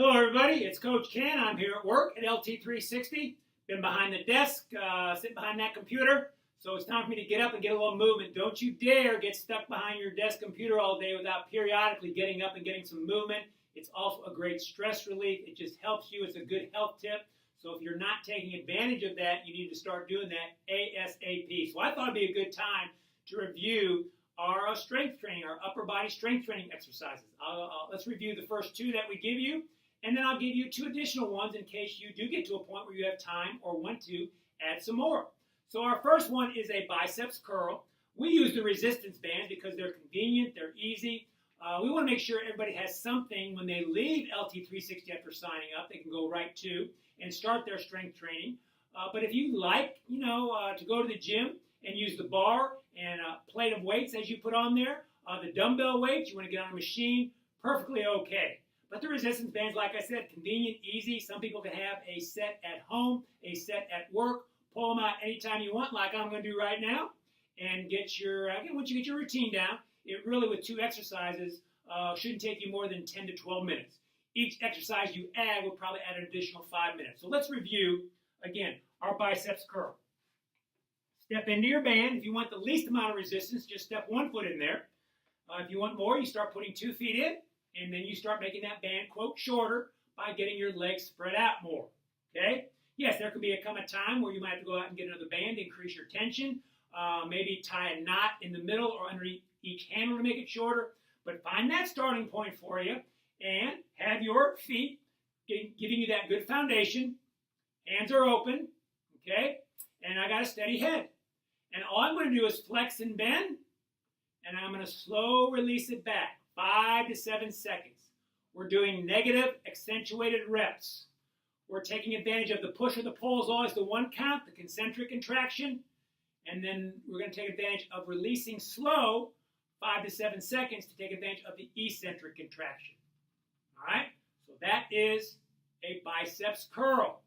Hello, everybody. It's Coach Ken. I'm here at work at LT360. Been behind the desk, sitting behind that computer. So it's time for me to get up and get a little movement. Don't you dare get stuck behind your desk computer all day without periodically getting up and getting some movement. It's also a great stress relief. It just helps you. It's a good health tip. So if you're not taking advantage of that, you need to start doing that ASAP. So I thought it'd be a good time to review our strength training, our upper body strength training exercises. Let's review the first two that we give you. And then I'll give you two additional ones in case you do get to a point where you have time or want to add some more. So our first one is a biceps curl. We use the resistance bands because they're convenient, they're easy. We want to make sure everybody has something when they leave LT360 after signing up. They can go right to and start their strength training. But if you like, to go to the gym and use the bar and a plate of weights as you put on there, the dumbbell weights, you want to get on a machine, perfectly okay. But the resistance bands, like I said, convenient, easy. Some people can have a set at home, a set at work. Pull them out anytime you want, like I'm going to do right now. And get your, again, once you get your routine down, it really, with two exercises, shouldn't take you more than 10 to 12 minutes. Each exercise you add will probably add an additional 5 minutes. So let's review, again, our biceps curl. Step into your band. If you want the least amount of resistance, just step 1 foot in there. If you want more, you start putting 2 feet in. And then you start making that band, quote, shorter by getting your legs spread out more, okay? Yes, there could come a time where you might have to go out and get another band to increase your tension, maybe tie a knot in the middle or underneath each handle to make it shorter, but find that starting point for you and have your feet giving you that good foundation. Hands are open, okay? And I got a steady head. And all I'm going to do is flex and bend, and I'm going to slow release it back. 5 to 7 seconds. We're doing negative accentuated reps. We're taking advantage of the push or the pull is always the 1 count, the concentric contraction, and then we're going to take advantage of releasing slow 5 to 7 seconds to take advantage of the eccentric contraction. All right? So that is a biceps curl.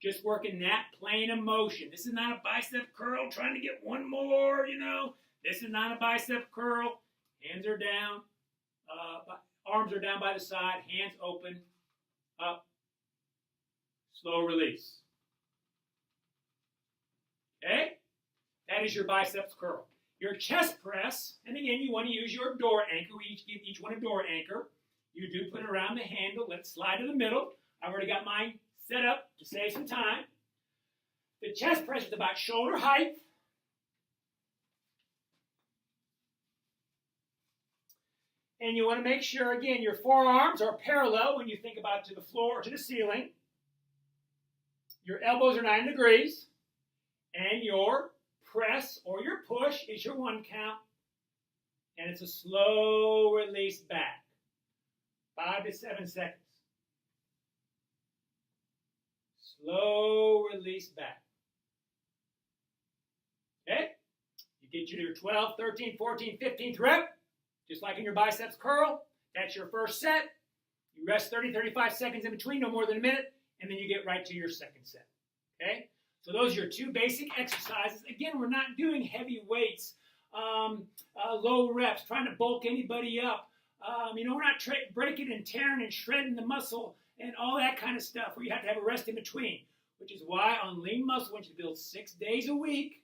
Just working that plane of motion. This is not a bicep curl trying to get one more, This is not a bicep curl. Hands are down, arms are down by the side, hands open, up, slow release. Okay? That is your biceps curl. Your chest press, and again, you want to use your door anchor. We each give each one a door anchor. You do put it around the handle. Let's slide to the middle. I've already got mine set up to save some time. The chest press is about shoulder height. And you want to make sure, again, your forearms are parallel when you think about to the floor or to the ceiling. Your elbows are 90 degrees. And your press or your push is your 1 count. And it's a slow release back. 5 to 7 seconds. Slow release back. Okay? You get to your 12th, 13th, 14th, 15th rep. Just like in your biceps curl, that's your first set. You rest 30, 35 seconds in between, no more than a minute, and then you get right to your second set. Okay? So those are your 2 basic exercises. Again, we're not doing heavy weights, low reps, trying to bulk anybody up. We're not breaking and tearing and shredding the muscle and all that kind of stuff where you have to have a rest in between, which is why on lean muscle, I want you to build 6 days a week,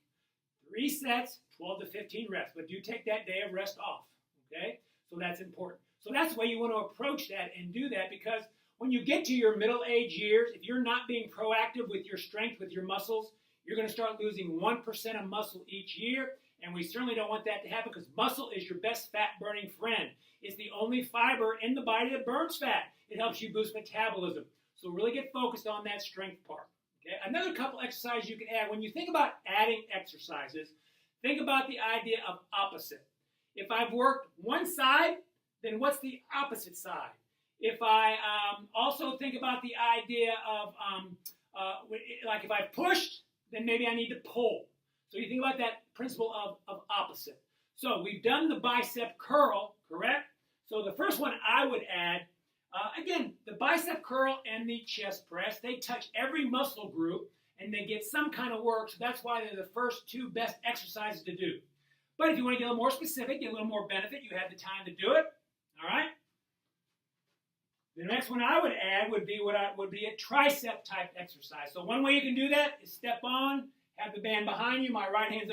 3 sets, 12 to 15 reps. But do take that day of rest off. Okay? So that's important. So that's the way you want to approach that and do that, because when you get to your middle-age years, if you're not being proactive with your strength, with your muscles, you're going to start losing 1% of muscle each year, and we certainly don't want that to happen because muscle is your best fat-burning friend. It's the only fiber in the body that burns fat. It helps you boost metabolism. So really get focused on that strength part. Okay? Another couple exercises you can add. When you think about adding exercises, think about the idea of opposite. If I've worked one side, then what's the opposite side? If I also think about the idea of, like if I've pushed, then maybe I need to pull. So you think about that principle of opposite. So we've done the bicep curl, correct? So the first one I would add, again, the bicep curl and the chest press, they touch every muscle group and they get some kind of work. So that's why they're the first 2 best exercises to do. But if you want to get a little more specific, get a little more benefit, you have the time to do it. All right? The next one I would add would be a tricep type exercise. So one way you can do that is step on, have the band behind you. My right hand's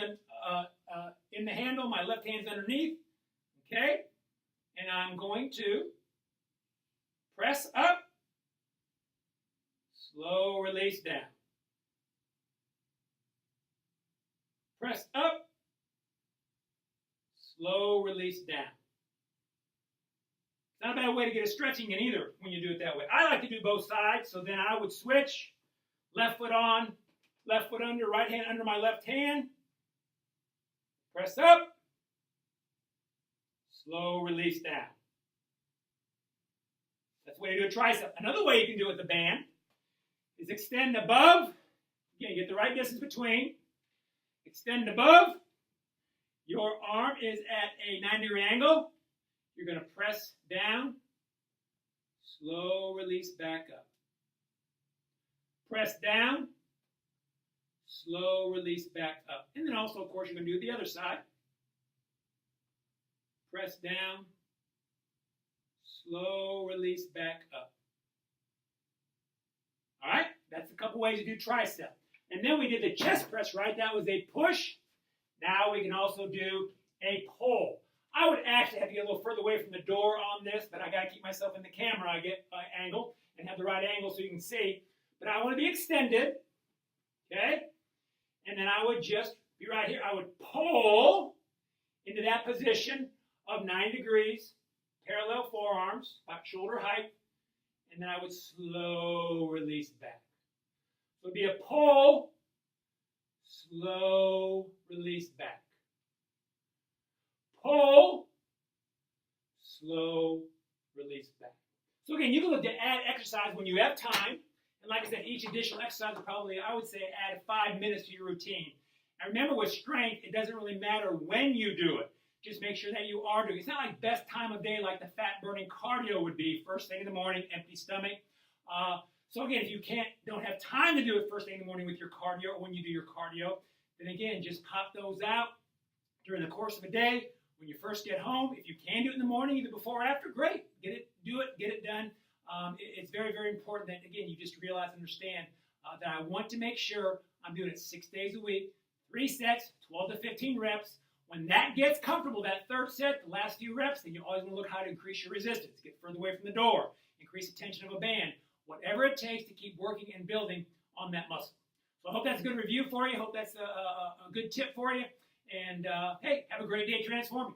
in the handle, my left hand's underneath. Okay, and I'm going to press up, slow release down. Press up, slow release down. It's not a bad way to get a stretching in either when you do it that way. I like to do both sides, so then I would switch, left foot on, left foot under, right hand under my left hand. Press up, slow release down. That's the way to do a tricep. Another way you can do it with the band is extend above. Again, get the right distance between. Extend above. Your arm is at a 90-degree angle. You're going to press down. Slow release back up. Press down. Slow release back up. And then also, of course, you're going to do the other side. Press down. Slow release back up. All right? That's a couple ways to do tricep. And then we did the chest press, right? That was a push. Now we can also do a pull. I would actually have to get a little further away from the door on this, but I got to keep myself in the camera. I get angle and have the right angle so you can see. But I want to be extended, okay? And then I would just be right here. I would pull into that position of 90 degrees, parallel forearms, about shoulder height, and then I would slow release back. So it would be a pull, slow release back. Pull, slow release back. So again, you can look to add exercise when you have time. And like I said, each additional exercise will probably, I would say, add 5 minutes to your routine. And remember, with strength, it doesn't really matter when you do it. Just make sure that you are doing it. It's not like best time of day like the fat-burning cardio would be, first thing in the morning, empty stomach. So again, if you don't have time to do it first thing in the morning with your cardio, or when you do your cardio, then again, just pop those out during the course of a day. When you first get home, if you can do it in the morning, either before or after, great. Do it, get it done. It's very, very important that, again, you just realize and understand that I want to make sure I'm doing it 6 days a week, 3 sets, 12 to 15 reps. When that gets comfortable, that third set, the last few reps, then you always want to look how to increase your resistance, get further away from the door, increase the tension of a band, whatever it takes to keep working and building on that muscle. So I hope that's a good review for you. I hope that's a good tip for you. And, hey, have a great day transforming.